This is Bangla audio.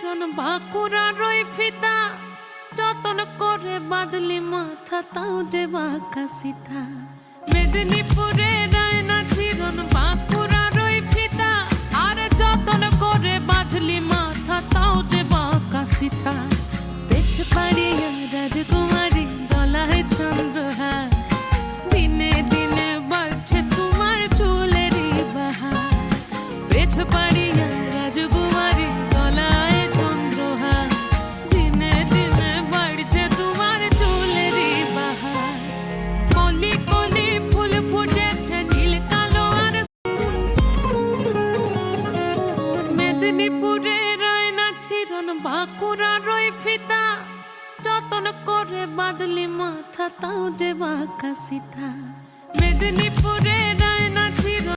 চিরন বাঁকুড়ার ওই ফিতা যতন করে বাঁধলি মাথা তাও যে বাঁকা সীতা। মেদিনীপুরে রায়না চিরন বাঁকুড়ার ওই ফিতা আর যতন করে বাঁধলি মাথা তাও যে বাঁকা সীতা। পেছ পাড়িয়া রাজকুমারী গলায় চন্দ্রহার দিনে দিনে বাড়ছে তোমার চুলেরই বাহার। পেছ পাড়িয়া রাজকুমারী গলায় চন্দ্রহার দিনে দিনে বাড়ছে তোমার চুলেরই বাহার। কলি কলি ফুল ফুটেছে নীল কালো আর মেদিনীপুরে রায়না চিরন বাঁকুড়ার ওই ফিতা যতন করে বাঁধলি মাথা তাও যে বাঁকা সীতা। মেদিনীপুরে